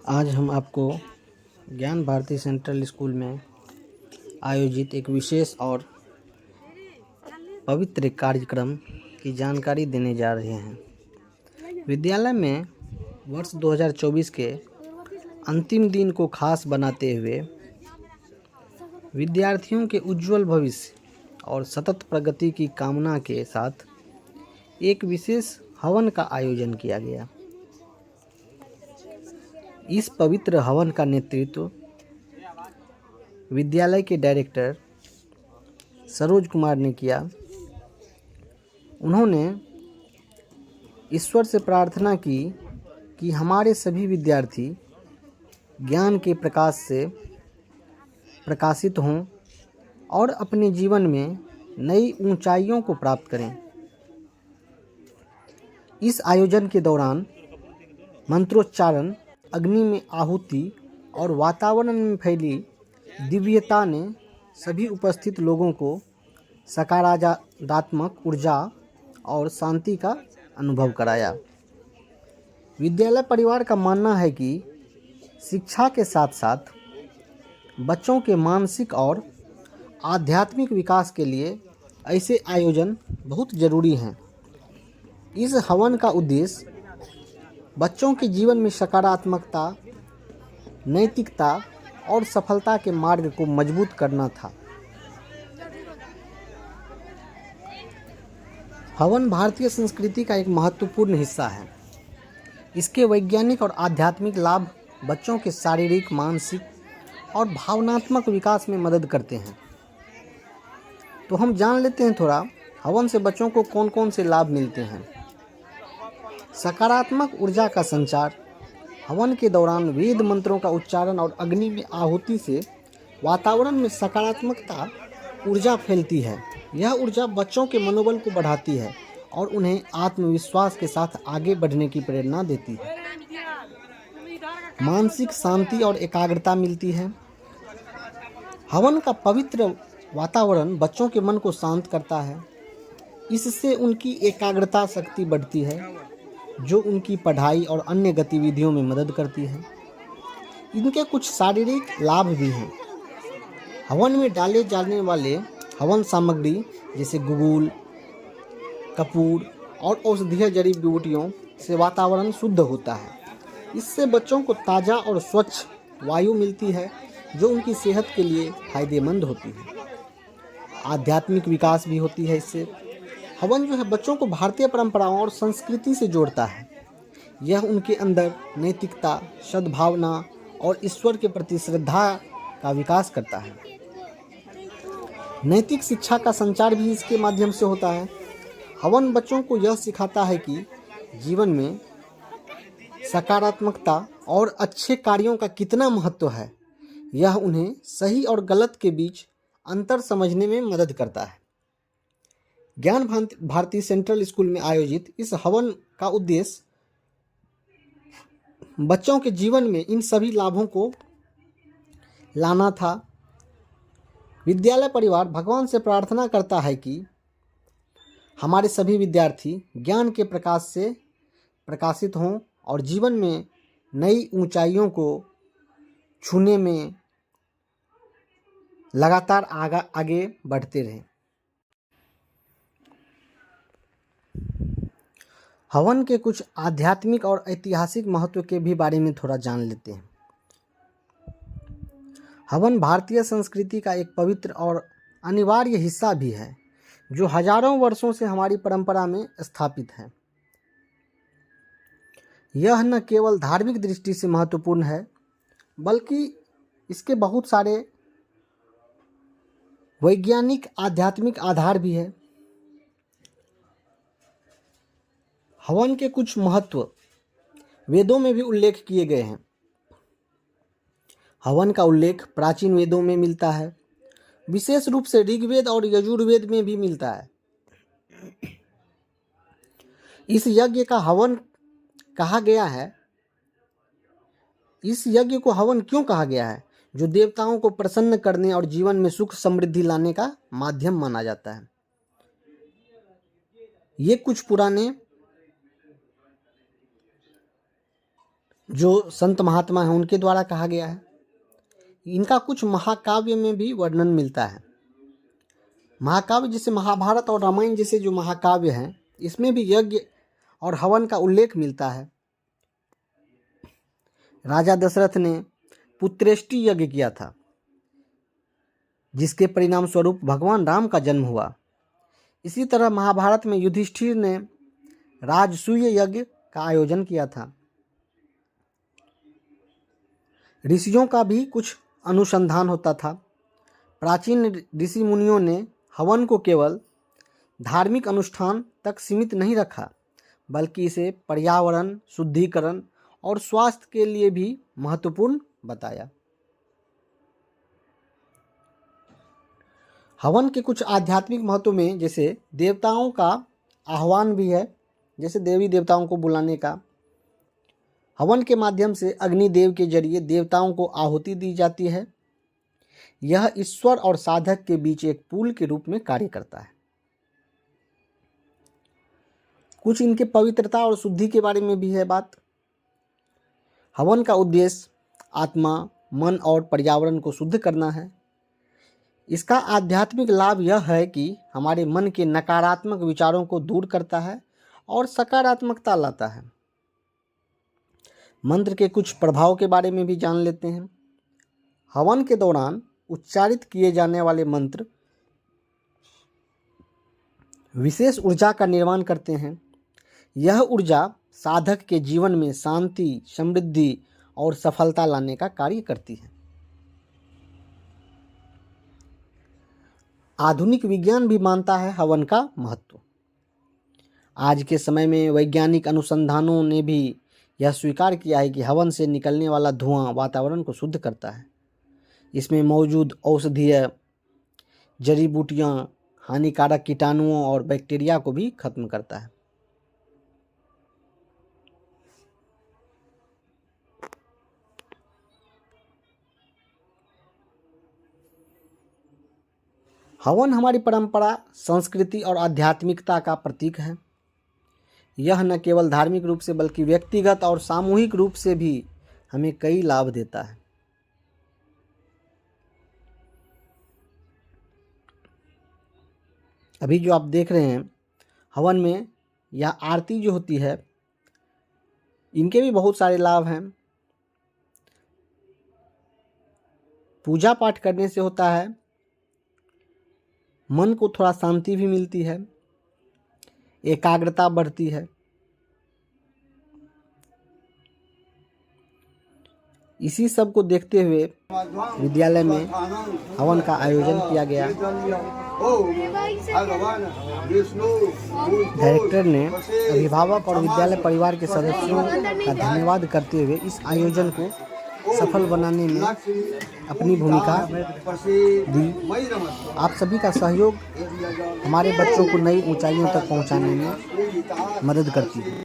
आज हम आपको ज्ञान भारती सेंट्रल स्कूल में आयोजित एक विशेष और पवित्र कार्यक्रम की जानकारी देने जा रहे हैं। विद्यालय में वर्ष 2024 के अंतिम दिन को खास बनाते हुए विद्यार्थियों के उज्जवल भविष्य और सतत प्रगति की कामना के साथ एक विशेष हवन का आयोजन किया गया। इस पवित्र हवन का नेतृत्व विद्यालय के डायरेक्टर सरोज कुमार ने किया। उन्होंने ईश्वर से प्रार्थना की कि हमारे सभी विद्यार्थी ज्ञान के प्रकाश से प्रकाशित हों और अपने जीवन में नई ऊंचाइयों को प्राप्त करें। इस आयोजन के दौरान मंत्रोच्चारण, अग्नि में आहुति और वातावरण में फैली दिव्यता ने सभी उपस्थित लोगों को सकारात्मक ऊर्जा और शांति का अनुभव कराया। विद्यालय परिवार का मानना है कि शिक्षा के साथ साथ बच्चों के मानसिक और आध्यात्मिक विकास के लिए ऐसे आयोजन बहुत ज़रूरी हैं। इस हवन का उद्देश्य बच्चों के जीवन में सकारात्मकता, नैतिकता और सफलता के मार्ग को मजबूत करना था। हवन भारतीय संस्कृति का एक महत्वपूर्ण हिस्सा है। इसके वैज्ञानिक और आध्यात्मिक लाभ बच्चों के शारीरिक, मानसिक और भावनात्मक विकास में मदद करते हैं। तो हम जान लेते हैं थोड़ा हवन से बच्चों को कौन कौन से लाभ मिलते हैं। सकारात्मक ऊर्जा का संचार। हवन के दौरान वेद मंत्रों का उच्चारण और अग्नि में आहुति से वातावरण में सकारात्मकता ऊर्जा फैलती है। यह ऊर्जा बच्चों के मनोबल को बढ़ाती है और उन्हें आत्मविश्वास के साथ आगे बढ़ने की प्रेरणा देती है। मानसिक शांति और एकाग्रता मिलती है। हवन का पवित्र वातावरण बच्चों के मन को शांत करता है। इससे उनकी एकाग्रता शक्ति बढ़ती है, जो उनकी पढ़ाई और अन्य गतिविधियों में मदद करती है। इनके कुछ शारीरिक लाभ भी हैं। हवन में डाले जाने वाले हवन सामग्री जैसे गुगुल, कपूर और औषधीय जड़ी बूटियों से वातावरण शुद्ध होता है। इससे बच्चों को ताज़ा और स्वच्छ वायु मिलती है, जो उनकी सेहत के लिए फायदेमंद होती है। आध्यात्मिक विकास भी होती है इससे। हवन जो है बच्चों को भारतीय परंपराओं और संस्कृति से जोड़ता है। यह उनके अंदर नैतिकता, सद्भावना और ईश्वर के प्रति श्रद्धा का विकास करता है। नैतिक शिक्षा का संचार भी इसके माध्यम से होता है। हवन बच्चों को यह सिखाता है कि जीवन में सकारात्मकता और अच्छे कार्यों का कितना महत्व है। यह उन्हें सही और गलत के बीच अंतर समझने में मदद करता है। ज्ञान भारती सेंट्रल स्कूल में आयोजित इस हवन का उद्देश्य बच्चों के जीवन में इन सभी लाभों को लाना था। विद्यालय परिवार भगवान से प्रार्थना करता है कि हमारे सभी विद्यार्थी ज्ञान के प्रकाश से प्रकाशित हों और जीवन में नई ऊंचाइयों को छूने में लगातार आगे बढ़ते रहें। हवन के कुछ आध्यात्मिक और ऐतिहासिक महत्व के भी बारे में थोड़ा जान लेते हैं। हवन भारतीय संस्कृति का एक पवित्र और अनिवार्य हिस्सा भी है, जो हजारों वर्षों से हमारी परंपरा में स्थापित है। यह न केवल धार्मिक दृष्टि से महत्वपूर्ण है, बल्कि इसके बहुत सारे वैज्ञानिक आध्यात्मिक आधार भी है। हवन के कुछ महत्व वेदों में भी उल्लेख किए गए हैं। हवन का उल्लेख प्राचीन वेदों में मिलता है, विशेष रूप से ऋग्वेद और यजुर्वेद में भी मिलता है। इस यज्ञ का हवन कहा गया है। इस यज्ञ को हवन क्यों कहा गया है? जो देवताओं को प्रसन्न करने और जीवन में सुख समृद्धि लाने का माध्यम माना जाता है। ये कुछ पुराने जो संत महात्मा हैं उनके द्वारा कहा गया है। इनका कुछ महाकाव्य में भी वर्णन मिलता है। महाकाव्य जैसे महाभारत और रामायण जैसे जो महाकाव्य हैं, इसमें भी यज्ञ और हवन का उल्लेख मिलता है। राजा दशरथ ने पुत्रेष्टि यज्ञ किया था, जिसके परिणाम स्वरूप भगवान राम का जन्म हुआ। इसी तरह महाभारत में युधिष्ठिर ने राजसूय यज्ञ का आयोजन किया था। ऋषियों का भी कुछ अनुसंधान होता था। प्राचीन ऋषि मुनियों ने हवन को केवल धार्मिक अनुष्ठान तक सीमित नहीं रखा, बल्कि इसे पर्यावरण, शुद्धिकरण और स्वास्थ्य के लिए भी महत्वपूर्ण बताया। हवन के कुछ आध्यात्मिक महत्व में जैसे देवताओं का आह्वान भी है, जैसे देवी देवताओं को बुलाने का। हवन के माध्यम से अग्निदेव के जरिए देवताओं को आहुति दी जाती है। यह ईश्वर और साधक के बीच एक पुल के रूप में कार्य करता है। कुछ इनके पवित्रता और शुद्धि के बारे में भी है बात। हवन का उद्देश्य आत्मा, मन और पर्यावरण को शुद्ध करना है। इसका आध्यात्मिक लाभ यह है कि हमारे मन के नकारात्मक विचारों को दूर करता है और सकारात्मकता लाता है। मंत्र के कुछ प्रभाव के बारे में भी जान लेते हैं। हवन के दौरान उच्चारित किए जाने वाले मंत्र विशेष ऊर्जा का निर्माण करते हैं। यह ऊर्जा साधक के जीवन में शांति, समृद्धि और सफलता लाने का कार्य करती है। आधुनिक विज्ञान भी मानता है हवन का महत्व। आज के समय में वैज्ञानिक अनुसंधानों ने भी यह स्वीकार किया है कि हवन से निकलने वाला धुआं वातावरण को शुद्ध करता है। इसमें मौजूद औषधीय जड़ी बूटियां हानिकारक कीटाणुओं और बैक्टीरिया को भी खत्म करता है। हवन हमारी परंपरा, संस्कृति और आध्यात्मिकता का प्रतीक है। यह न केवल धार्मिक रूप से बल्कि व्यक्तिगत और सामूहिक रूप से भी हमें कई लाभ देता है। अभी जो आप देख रहे हैं हवन में यह आरती जो होती है, इनके भी बहुत सारे लाभ हैं। पूजा पाठ करने से होता है मन को थोड़ा शांति भी मिलती है, एकाग्रता बढ़ती है। इसी सब को देखते हुए विद्यालय में हवन का आयोजन किया गया। डायरेक्टर ने अभिभावक और विद्यालय परिवार के सदस्यों का धन्यवाद करते हुए इस आयोजन को सफल बनाने में अपनी भूमिका दी। आप सभी का सहयोग हमारे बच्चों को नई ऊंचाइयों तक पहुंचाने में मदद करती है।